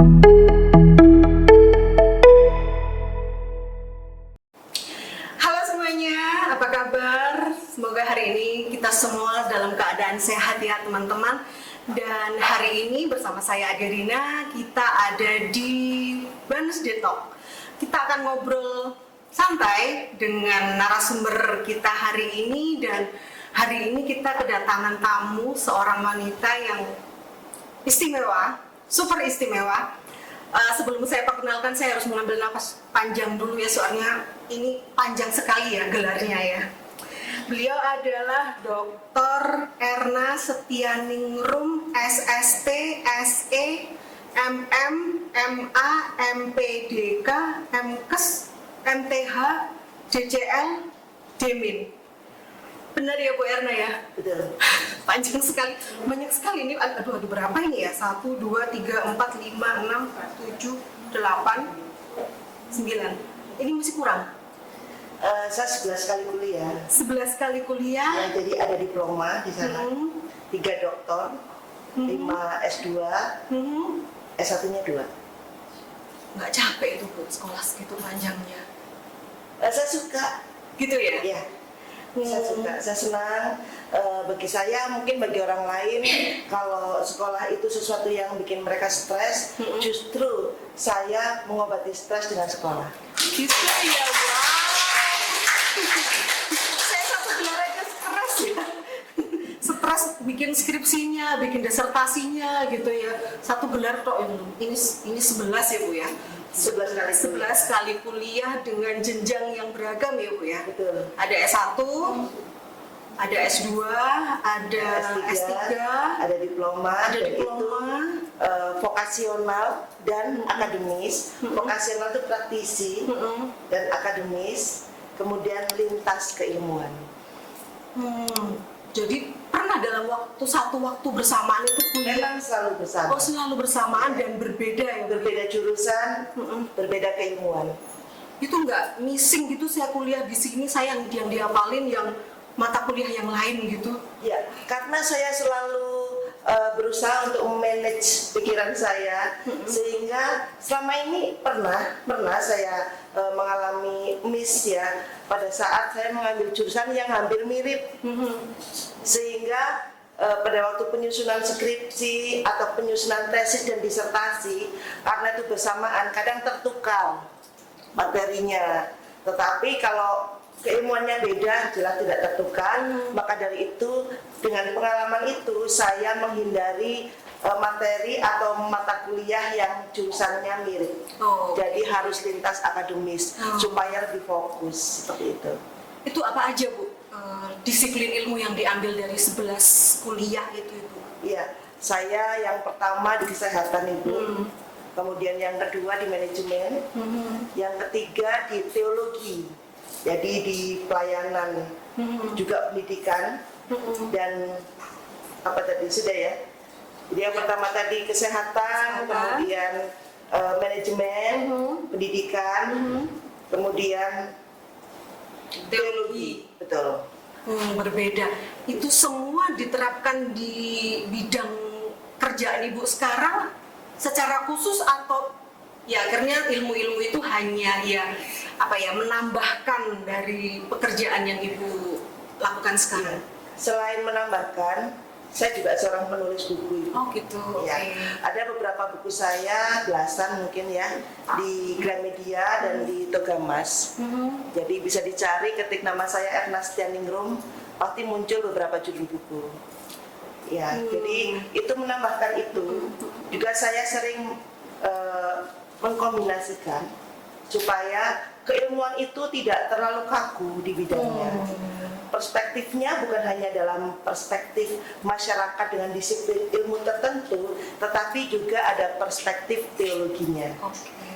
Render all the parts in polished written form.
Halo semuanya, apa kabar? Semoga hari ini kita semua dalam keadaan sehat ya teman-teman. Dan hari ini bersama saya Adelina, kita ada di Wednesday Talk. Kita akan ngobrol santai dengan narasumber kita hari ini, dan hari ini kita kedatangan tamu seorang wanita yang istimewa, super istimewa. Sebelum saya perkenalkan, saya harus mengambil nafas panjang dulu ya, soalnya ini panjang sekali ya gelarnya ya. Beliau adalah Dr. Erna Setianingrum, SST, SE, MM, MA, MPDK, MKes, MTH, JCL, DMIN. Benar ya Bu Erna ya? Betul. Panjang sekali, banyak sekali ini. Aduh, berapa ini ya? 1, 2, 3, 4, 5, 6, 7, 8, 9. Ini masih kurang. Saya 11 kali kuliah. 11 kali kuliah. Ya, jadi ada diploma di sana. 3 doktor, 5 S2, S1-nya 2. Nggak capek itu Bu, sekolah segitu panjangnya? Saya suka. Gitu ya? Ya. Saya suka, saya senang. Bagi saya, mungkin bagi orang lain, kalau sekolah itu sesuatu yang bikin mereka stres, justru saya mengobati stres dengan sekolah. Gitu ya, wow. Saya satu gelar aja stres ya. Stres bikin skripsinya, bikin disertasinya gitu ya. Satu gelar toh ini 11 ya Bu ya. 11 kali kuliah dengan jenjang yang beragam ya Bu ya. Betul. Ada S1, ada S2, ada S3, ada diploma, ada dan diploma. itu vokasional dan akademis. Vokasional itu praktisi dan akademis, kemudian lintas keilmuan. Jadi pernah dalam satu waktu bersamaan itu kuliah? Memang selalu bersama. Oh, selalu bersamaan dan berbeda ya? Berbeda jurusan, berbeda keilmuan. Itu nggak missing gitu, saya kuliah di sini, saya yang dihafalin yang mata kuliah yang lain gitu? Ya, karena saya selalu berusaha untuk memanage pikiran saya, sehingga selama ini pernah saya mengalami miss ya pada saat saya mengambil jurusan yang hampir mirip, sehingga pada waktu penyusunan skripsi atau penyusunan tesis dan disertasi, karena itu bersamaan kadang tertukar materinya, tetapi kalau keilmuannya beda jelas tidak tertukar. Maka dari itu, dengan pengalaman itu saya menghindari materi atau mata kuliah yang jurusannya mirip. Jadi harus lintas akademis supaya lebih fokus, seperti itu. Itu apa aja Bu? Disiplin ilmu yang diambil dari 11 kuliah itu Ibu? Iya, saya yang pertama di kesehatan Ibu, kemudian yang kedua di manajemen, yang ketiga di teologi, jadi di pelayanan, juga pendidikan, dan apa tadi sudah ya. Jadi yang pertama tadi kesehatan, kemudian manajemen, pendidikan, kemudian teologi. Betul. Berbeda. Itu semua diterapkan di bidang kerjaan Ibu sekarang secara khusus, atau ya akhirnya ilmu-ilmu itu hanya menambahkan dari pekerjaan yang Ibu lakukan sekarang? Selain menambahkan, saya juga seorang penulis buku. Oh gitu. Ya, ada beberapa buku saya, belasan mungkin ya, di Gramedia dan di Togamas. Jadi bisa dicari, ketik nama saya Erna Setianingrum, pasti muncul beberapa judul buku. Ya, jadi itu menambahkan itu. Juga saya sering mengkombinasikan supaya keilmuan itu tidak terlalu kaku di bidangnya. Perspektifnya bukan hanya dalam perspektif masyarakat dengan disiplin ilmu tertentu, tetapi juga ada perspektif teologinya.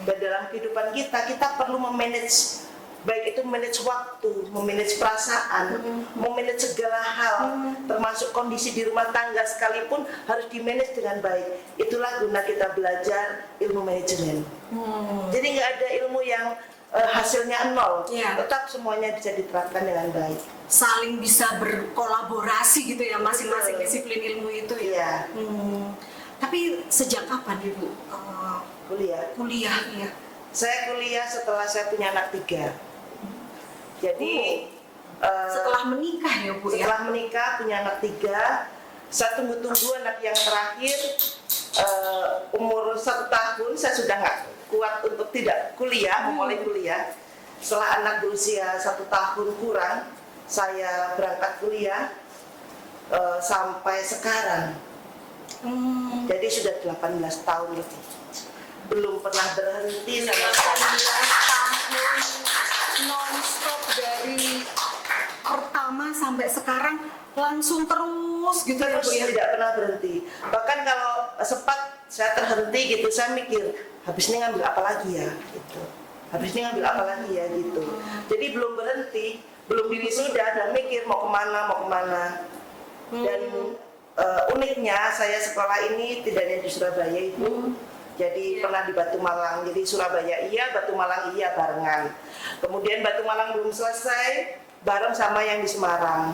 Dan dalam kehidupan kita perlu memanage, baik itu manage waktu, memanage perasaan, memanage segala hal, termasuk kondisi di rumah tangga sekalipun harus dimanage dengan baik. Itulah guna kita belajar ilmu manajemen. Jadi nggak ada ilmu yang hasilnya nol, tetap semuanya bisa diterapkan dengan baik. Saling bisa berkolaborasi gitu ya, masing-masing disiplin ilmu itu ya. Tapi sejak kapan Ibu kuliah ya? Saya kuliah setelah saya punya anak 3. Jadi Setelah menikah ya Bu ya? setelah menikah punya anak 3, saya tunggu-tunggu anak yang terakhir umur 1 tahun saya sudah nggak kuat untuk tidak kuliah, memulai kuliah. Setelah anak berusia 1 tahun kurang, saya berangkat kuliah sampai sekarang. Jadi sudah 18 tahun lebih. Belum pernah berhenti sama 18 tahun non-stop dari pertama sampai sekarang langsung terus gitu ya terus Bu ya? tidak pernah berhenti. Bahkan kalau sempat saya terhenti gitu, saya mikir habis ini ngambil apa lagi ya gitu. Habis ini ngambil apa lagi ya gitu. Jadi belum berhenti, belum wisuda dan mikir mau kemana. Dan uniknya saya sekolah ini tidak hanya di Surabaya Ibu. Jadi pernah di Batu Malang. Jadi Surabaya iya, Batu Malang iya barengan. Kemudian Batu Malang belum selesai, bareng sama yang di Semarang.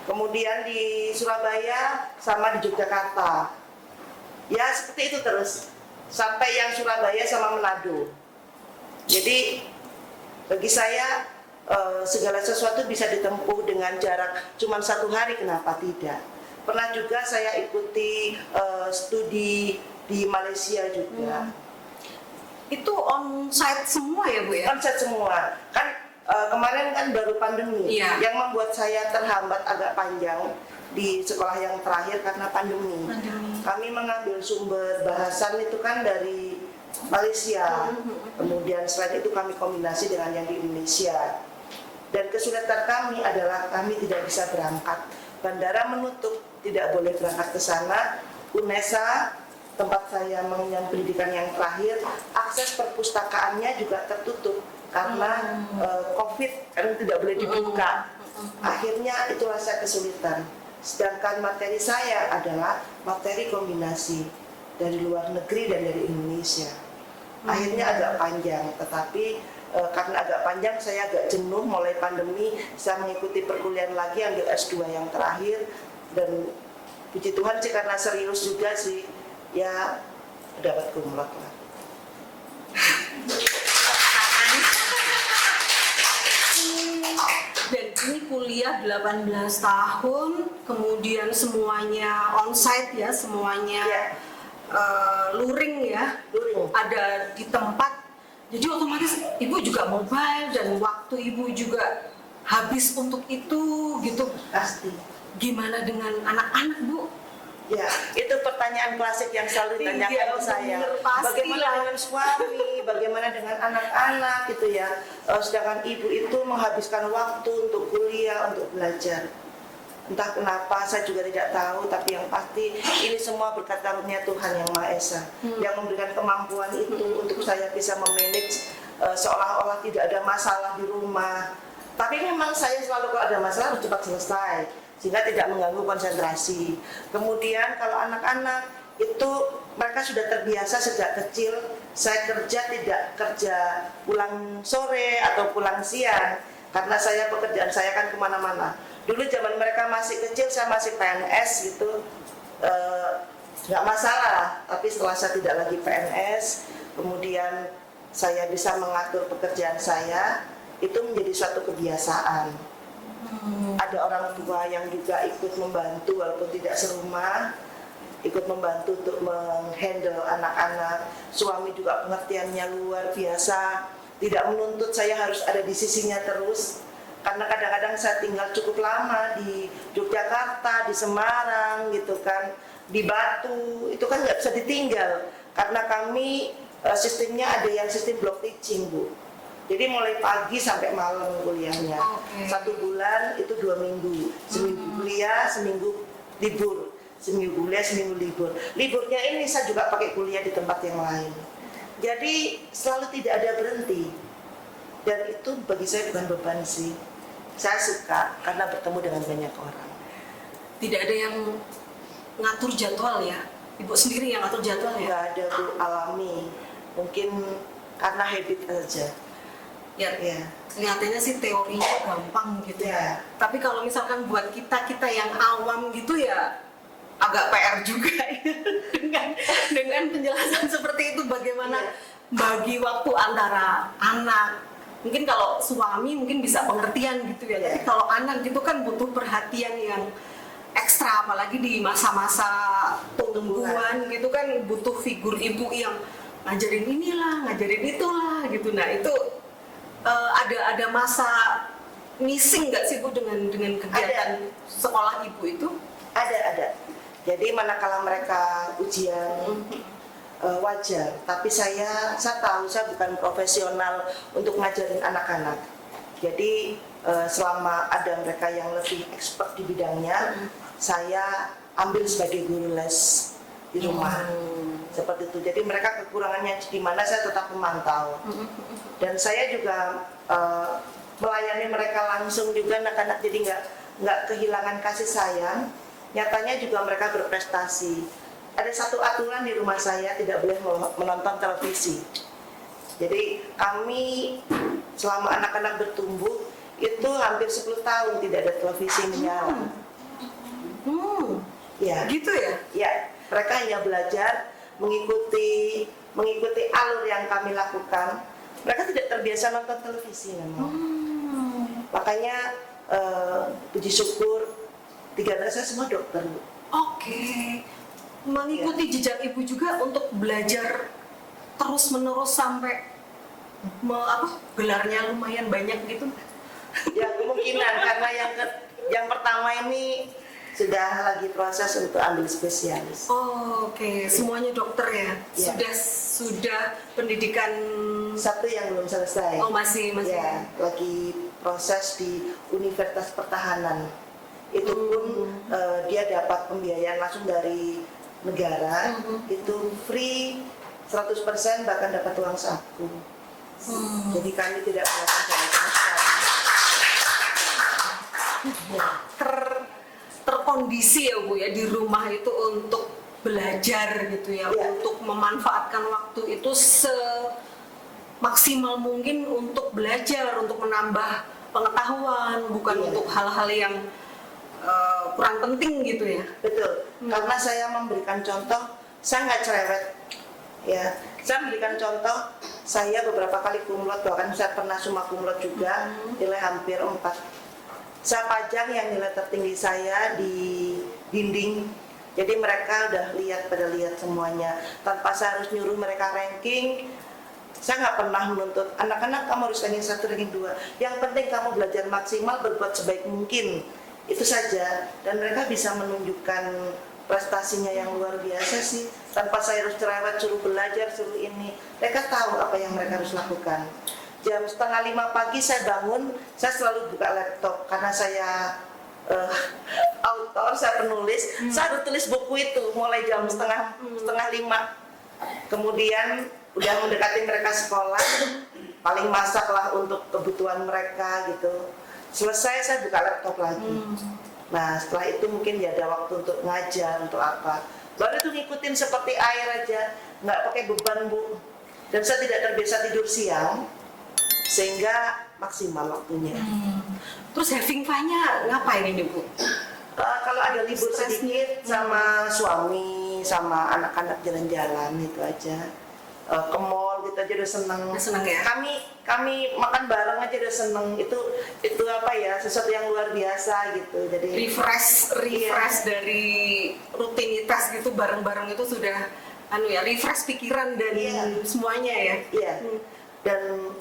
Kemudian di Surabaya sama di Yogyakarta. Ya seperti itu terus. Sampai yang Surabaya sama Manado. Jadi bagi saya segala sesuatu bisa ditempuh dengan jarak cuma 1 hari, kenapa tidak? Pernah juga saya ikuti studi di Malaysia juga. Itu on-site semua ya Bu ya? Konsep semua. Kan kemarin kan baru pandemi. Iya. Yang membuat saya terhambat agak panjang di sekolah yang terakhir karena pandemi. Kami mengambil sumber bahasan itu kan dari Malaysia. Kemudian selain itu kami kombinasi dengan yang di Indonesia. Dan kesulitan kami adalah kami tidak bisa berangkat. Bandara menutup, tidak boleh berangkat ke sana. UNESA, tempat saya mengenyam pendidikan yang terakhir, akses perpustakaannya juga tertutup karena COVID kan tidak boleh dibuka. Akhirnya itulah saya kesulitan. Sedangkan materi saya adalah materi kombinasi dari luar negeri dan dari Indonesia. Akhirnya agak panjang, tetapi karena agak panjang saya agak jenuh mulai pandemi. Saya mengikuti perkuliahan lagi, ambil S2 yang terakhir, dan puji Tuhan sih karena serius juga sih, ya dapat cum laude lah. Dan ini kuliah 18 tahun, kemudian semuanya onsite ya, semuanya luring ya, ada di tempat. Jadi otomatis ibu juga mobile dan waktu ibu juga habis untuk itu gitu. Pasti. Gimana dengan anak-anak Bu? Ya, itu pertanyaan klasik yang selalu ditanyakan ke saya. Bagaimana dengan suami, bagaimana dengan anak-anak gitu ya. Sedangkan ibu itu menghabiskan waktu untuk kuliah, untuk belajar. Entah kenapa, saya juga tidak tahu, tapi yang pasti ini semua berkat karunia Tuhan Yang Maha Esa yang memberikan kemampuan itu untuk saya bisa memanage seolah-olah tidak ada masalah di rumah. Tapi memang saya selalu kalau ada masalah harus cepat selesai, sehingga tidak mengganggu konsentrasi. Kemudian kalau anak-anak itu mereka sudah terbiasa sejak kecil, saya kerja tidak kerja pulang sore atau pulang siang, karena saya pekerjaan saya kan kemana-mana. Dulu zaman mereka masih kecil, saya masih PNS gitu, nggak masalah. Tapi setelah saya tidak lagi PNS, kemudian saya bisa mengatur pekerjaan saya, itu menjadi suatu kebiasaan. Ada orang tua yang juga ikut membantu walaupun tidak serumah, ikut membantu untuk menghandle anak-anak. Suami juga pengertiannya luar biasa, tidak menuntut saya harus ada di sisinya terus. Karena kadang-kadang saya tinggal cukup lama di Yogyakarta, di Semarang gitu kan, di Batu, itu kan nggak bisa ditinggal. Karena kami sistemnya ada yang sistem block teaching Bu. Jadi mulai pagi sampai malam kuliahnya. 1 bulan itu 2 minggu. Seminggu kuliah, seminggu libur. Seminggu kuliah, seminggu libur. Liburnya ini saya juga pakai kuliah di tempat yang lain. Jadi selalu tidak ada berhenti. Dan itu bagi saya bukan beban sih. Saya suka karena bertemu dengan banyak orang. Tidak ada yang ngatur jadwal ya? Ibu sendiri yang ngatur jadwal ya? Nggak ada Bu, alami. Mungkin karena habit aja. Ya, kelihatannya sih teorinya gampang gitu ya. Tapi kalau misalkan buat kita yang awam gitu ya, agak PR juga ya, dengan penjelasan seperti itu bagaimana bagi waktu antara anak. Mungkin kalau suami mungkin bisa pengertian gitu ya, tapi kalau anak gitu kan butuh perhatian yang ekstra, apalagi di masa-masa pertumbuhan gitu kan butuh figur ibu yang ngajarin inilah, ngajarin itulah gitu. Nah itu ada masa missing nggak sih Bu dengan kegiatan sekolah ibu itu? Ada. Jadi manakala mereka ujian wajar, tapi saya tahu saya bukan profesional untuk ngajarin anak-anak. Jadi selama ada mereka yang lebih expert di bidangnya, saya ambil sebagai guru les di rumah. Seperti itu. Jadi mereka kekurangannya di mana saya tetap memantau. Dan saya juga melayani mereka langsung juga, anak-anak jadi nggak kehilangan kasih sayang. Nyatanya juga mereka berprestasi. Ada satu aturan di rumah saya, tidak boleh menonton televisi. Jadi kami selama anak-anak bertumbuh itu hampir 10 tahun tidak ada televisi menyala. Ya. Gitu ya? Ya, mereka hanya belajar mengikuti alur yang kami lakukan. Mereka tidak terbiasa nonton televisi memang. Makanya puji syukur 3 anak saya semua dokter. Oke. Mengikuti jejak ibu juga untuk belajar terus-menerus sampai gelarnya lumayan banyak gitu. Ya kemungkinan karena yang pertama ini sudah lagi proses untuk ambil spesialis. Oke. Semuanya dokter ya? Sudah pendidikan. Satu yang belum selesai. Oh masih. Ya, lagi proses di Universitas Pertahanan. Itu pun dia dapat pembiayaan langsung dari negara, itu free 100%, bahkan dapat uang saku. Jadi kami tidak melakukan sama sekali. Terkondisi ya Bu ya di rumah itu untuk belajar gitu ya, untuk memanfaatkan waktu itu semaksimal mungkin untuk belajar, untuk menambah pengetahuan, bukan untuk hal-hal yang kurang penting gitu ya. Betul, karena saya memberikan contoh, saya nggak cerewet ya. Saya memberikan contoh, saya beberapa kali kumlot, bahkan saya pernah summa kumlot juga, nilai hampir 4. Saya pajang yang nilai tertinggi saya di dinding, jadi mereka udah pada lihat semuanya, tanpa saya harus nyuruh mereka ranking. Saya nggak pernah menuntut anak-anak kamu harus ranking 1, ranking 2. Yang penting kamu belajar maksimal, berbuat sebaik mungkin. Itu saja, dan mereka bisa menunjukkan prestasinya yang luar biasa sih, tanpa saya harus cerewet suruh belajar, suruh ini. Mereka tahu apa yang mereka harus lakukan. Jam 4:30 pagi saya bangun, saya selalu buka laptop karena saya author, saya penulis. Saya harus tulis buku itu mulai jam setengah 5. Kemudian udah mendekati mereka sekolah, paling masaklah untuk kebutuhan mereka gitu. Selesai saya buka laptop lagi. Nah setelah itu mungkin ya ada waktu untuk ngajar, untuk apa. Baru itu ngikutin seperti air aja, nggak pakai beban Bu. Dan saya tidak terbiasa tidur siang, sehingga maksimal waktunya. Terus having fun-nya ngapain ini Bu? Kalau ada libur sedikit sama suami, sama anak-anak jalan-jalan itu aja. Ke mall gitu aja udah seneng. Seneng ya? Kami makan bareng aja udah seneng. Itu apa ya, sesuatu yang luar biasa gitu. Jadi refresh dari rutinitas gitu, bareng-bareng itu sudah refresh pikiran dan semuanya ya. Iya. Dan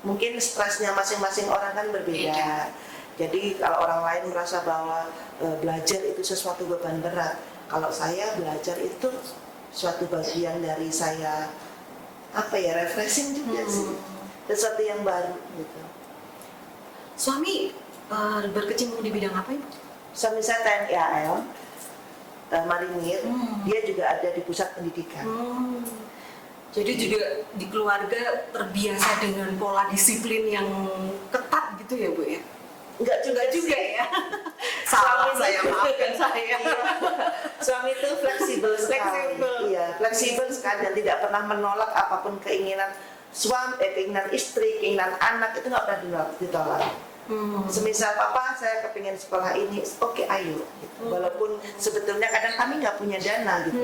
mungkin stresnya masing-masing orang kan berbeda. Jadi kalau orang lain merasa bahwa belajar itu sesuatu beban berat, kalau saya belajar itu suatu bagian dari saya refreshing juga sih, sesuatu yang baru gitu. Suami berkecimpung di bidang apa Ibu? Suami saya TNI AL, Marinir, dia juga ada di pusat pendidikan. Jadi juga di keluarga terbiasa dengan pola disiplin yang ketat gitu ya Bu ya? Enggak juga ya. Salah saya, maafkan saya. Suami itu fleksibel sekali. Iya, fleksibel sekali dan tidak pernah menolak apapun keinginan keinginan istri, keinginan anak itu nggak pernah ditolak. Semisal papa saya kepingin sekolah ini, oke ayo. Gitu. Walaupun sebetulnya kadang kami nggak punya dana gitu.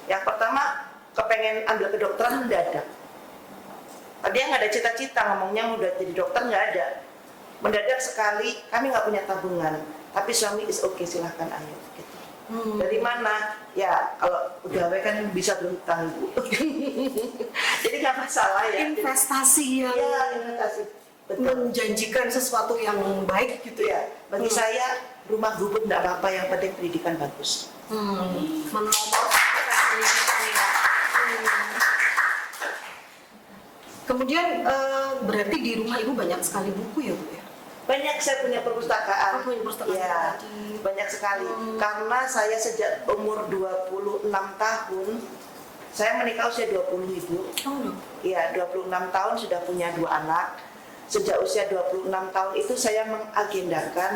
Yang pertama kepengen ambil kedokteran mendadak. Dia nggak ada cita-cita ngomongnya mau jadi dokter, nggak ada. Mendadak sekali, kami nggak punya tabungan. Tapi suami is oke, silahkan ayo. Gitu. Dari mana? Ya kalau pegawai kan bisa berhutang Bu. Jadi nggak masalah ya. Investasi yang investasi. Betul. menjanjikan sesuatu yang baik gitu ya. Bagi saya rumah gubuk nggak apa-apa, yang penting pendidikan bagus. Menomor pendidikan ya. Kemudian berarti di rumah ibu banyak sekali buku ya Bu ya? Banyak, saya punya perpustakaan. Oh, punya perpustakaan Ya, tadi. banyak sekali. Karena saya sejak umur 26 tahun, saya menikah usia 20 Ibu. Oh, Iya, 26 tahun sudah punya 2 anak. Sejak usia 26 tahun itu saya mengagendakan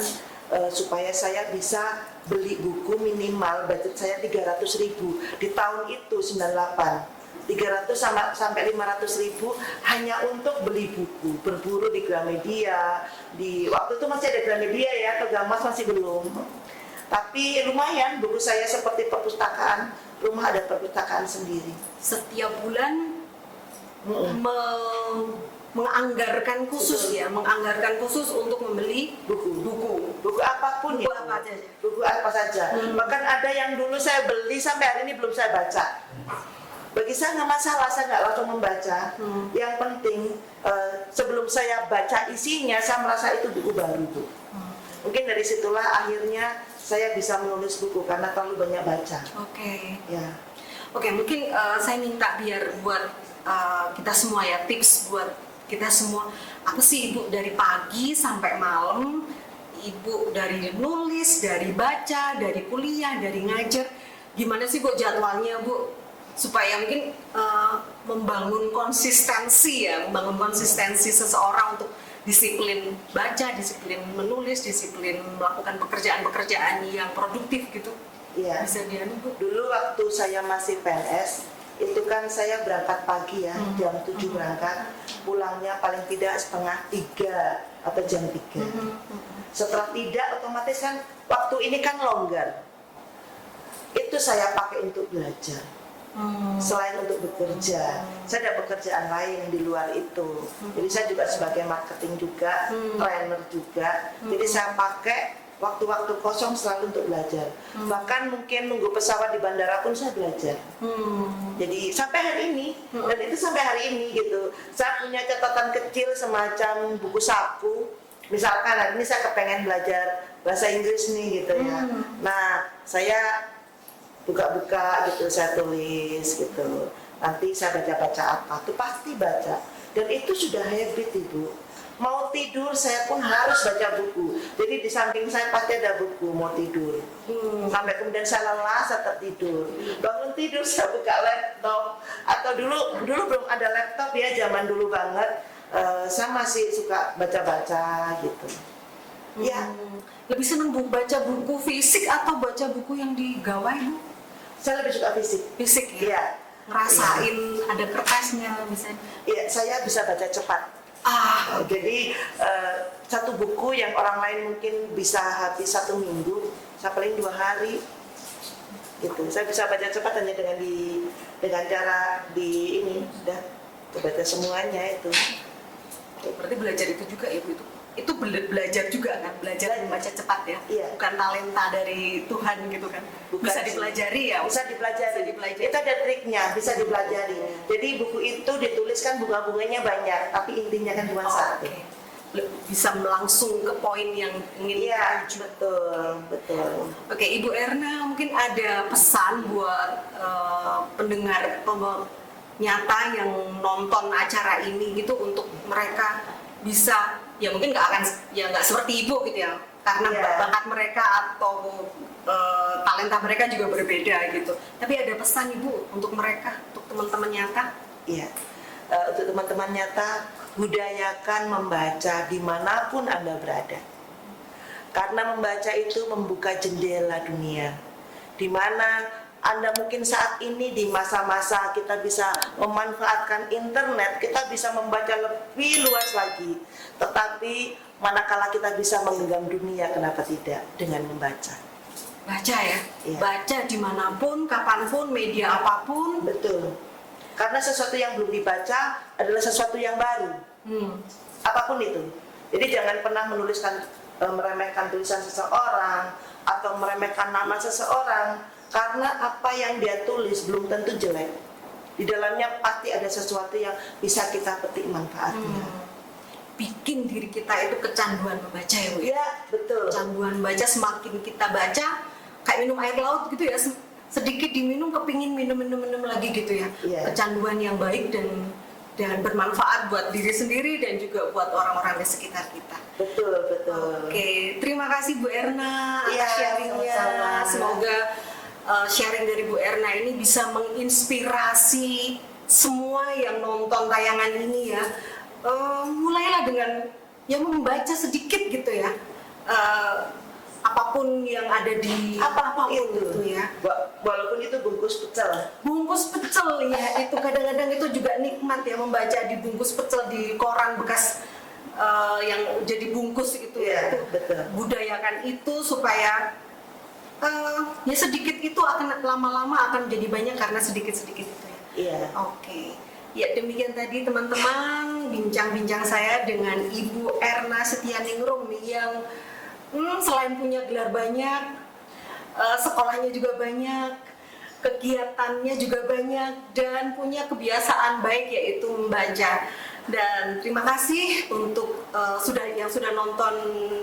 supaya saya bisa beli buku minimal budget saya 300.000 di tahun itu 98. 300 sampai 500.000 hanya untuk beli buku, berburu di Gramedia. Di waktu itu masih ada Gramedia ya, Tegamas masih belum. Tapi lumayan, buku saya seperti perpustakaan, rumah ada perpustakaan sendiri. setiap bulan menganggarkan khusus ya, menganggarkan khusus untuk membeli buku Apapun buku ya. apa aja? Buku apa saja. Bahkan ada yang dulu saya beli sampai hari ini belum saya baca. Bagi saya nggak masalah, saya nggak langsung membaca. Yang penting sebelum saya baca isinya, saya merasa itu buku baru Bu. Mungkin dari situlah akhirnya saya bisa menulis buku karena terlalu banyak baca. Oke. Ya. Oke, mungkin saya minta biar buat kita semua ya, tips buat kita semua. Apa sih Ibu dari pagi sampai malam, Ibu dari nulis, dari baca, dari kuliah, dari ngajar, gimana sih Bu jadwalnya Bu? Supaya mungkin membangun konsistensi ya, membangun konsistensi seseorang untuk disiplin baca, disiplin menulis, disiplin melakukan pekerjaan-pekerjaan yang produktif gitu. Iya. Bisa dianu Bu? Dulu waktu saya masih PNS, itu kan saya berangkat pagi ya, jam 7 berangkat, pulangnya paling tidak 2:30 atau jam 3. Setelah tidak, otomatis kan waktu ini kan longgar. Itu saya pakai untuk belajar. Selain untuk bekerja, saya ada pekerjaan lain di luar itu. Jadi saya juga sebagai marketing juga, trainer juga. Jadi saya pakai waktu-waktu kosong selalu untuk belajar. Bahkan mungkin nunggu pesawat di bandara pun saya belajar. Jadi sampai hari ini, dan itu sampai hari ini gitu. Saya punya catatan kecil semacam buku saku. Misalkan hari ini saya kepengen belajar bahasa Inggris nih gitu ya. Nah, saya buka-buka gitu, saya tulis gitu. Nanti saya baca-baca apa, tuh pasti baca. Dan itu sudah habit Ibu. Mau tidur saya pun harus baca buku. Jadi di samping saya pasti ada buku mau tidur. Sampai kemudian saya lelah, saya tertidur. Bangun tidur saya buka laptop. Atau dulu belum ada laptop ya, zaman dulu banget. Saya masih suka baca-baca gitu. Ya, Lebih senang baca buku fisik atau baca buku yang digawai Bu? saya lebih suka fisik. Fisik ya? Iya. Ngerasain ada kertasnya misalnya. Iya, saya bisa baca cepat. Jadi satu buku yang orang lain mungkin bisa habis 1 minggu, saya paling 2 hari. Gitu. Saya bisa baca cepat hanya dengan cara di ini, sudah baca semuanya itu. Berarti belajar itu juga ya Bu itu belajar juga kan, belajar membaca cepat ya, Iya. bukan talenta dari Tuhan gitu kan. Bukan Bisa sih. dipelajari ya. Bisa dipelajari. Bisa dipelajari. Itu ada triknya, bisa dipelajari. Jadi buku itu dituliskan bunga-bunganya banyak, tapi intinya kan cuma satu. Oke. Bisa langsung ke poin yang ingin Iya, dituju. betul. Oke, Ibu Erna mungkin ada pesan buat pendengar nyata yang nonton acara ini gitu untuk mereka bisa ya mungkin nggak seperti Ibu gitu ya karena Iya. bakat mereka atau talenta mereka juga berbeda gitu. Tapi ada pesan Ibu untuk mereka, untuk teman-teman nyata? Iya. Untuk teman-teman nyata, budayakan membaca dimanapun Anda berada. Karena membaca itu membuka jendela dunia, di mana Anda mungkin saat ini di masa-masa kita bisa memanfaatkan internet, kita bisa membaca lebih luas lagi. Tetapi manakala kita bisa menggenggam dunia, kenapa tidak dengan membaca? Baca ya, Iya. baca dimanapun, kapanpun, media apapun. Betul. Karena sesuatu yang belum dibaca adalah sesuatu yang baru. Apapun itu. Jadi jangan pernah meremehkan tulisan seseorang atau meremehkan nama seseorang, karena apa yang dia tulis belum tentu jelek. Di dalamnya pasti ada sesuatu yang bisa kita petik manfaatnya. Bikin diri kita itu kecanduan membaca ya Bu. Iya, betul. Kecanduan baca, semakin kita baca kayak minum air laut gitu ya, sedikit diminum kepingin minum lagi gitu ya. Iya. Kecanduan yang baik dan bermanfaat buat diri sendiri dan juga buat orang-orang di sekitar kita. Betul, betul. Oke, terima kasih Bu Erna atas Iya, sharingnya. sama-sama. Semoga sharing dari Bu Erna ini bisa menginspirasi semua yang nonton tayangan ini ya. Mulailah dengan yang membaca sedikit gitu ya. Apapun yang ada di Apapun itu ya. Walaupun itu bungkus pecel. Bungkus pecel ya, itu kadang-kadang itu juga nikmat ya, membaca di bungkus pecel di koran bekas yang jadi bungkus itu Iya, itu betul. budayakan itu supaya ya sedikit itu akan lama-lama akan jadi banyak karena sedikit-sedikit itu ya. Iya. Oke. Ya demikian tadi teman-teman bincang-bincang saya dengan Ibu Erna Setianingrum yang selain punya gelar banyak, sekolahnya juga banyak, kegiatannya juga banyak, dan punya kebiasaan baik yaitu membaca. Dan terima kasih untuk yang sudah nonton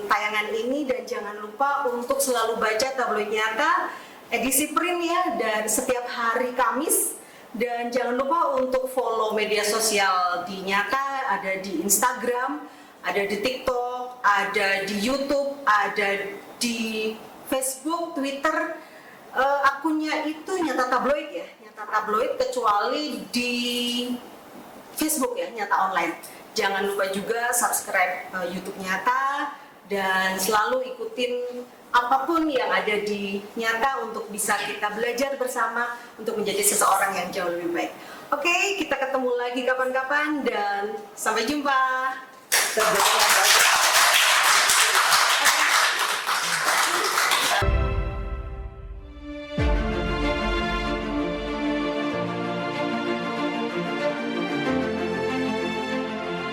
tayangan ini, dan jangan lupa untuk selalu baca Tabloid Nyata edisi print ya, dan setiap hari Kamis. Dan jangan lupa untuk follow media sosial di Nyata, ada di Instagram, ada di TikTok, ada di YouTube, ada di Facebook, Twitter. Akunnya itu Nyata Tabloid ya, Nyata Tabloid, kecuali di Facebook ya, Nyata Online. Jangan lupa juga subscribe YouTube Nyata dan selalu ikutin apapun yang ada di Nyata untuk bisa kita belajar bersama untuk menjadi seseorang yang jauh lebih baik. Oke, kita ketemu lagi kapan-kapan dan sampai jumpa. Sebelum membaca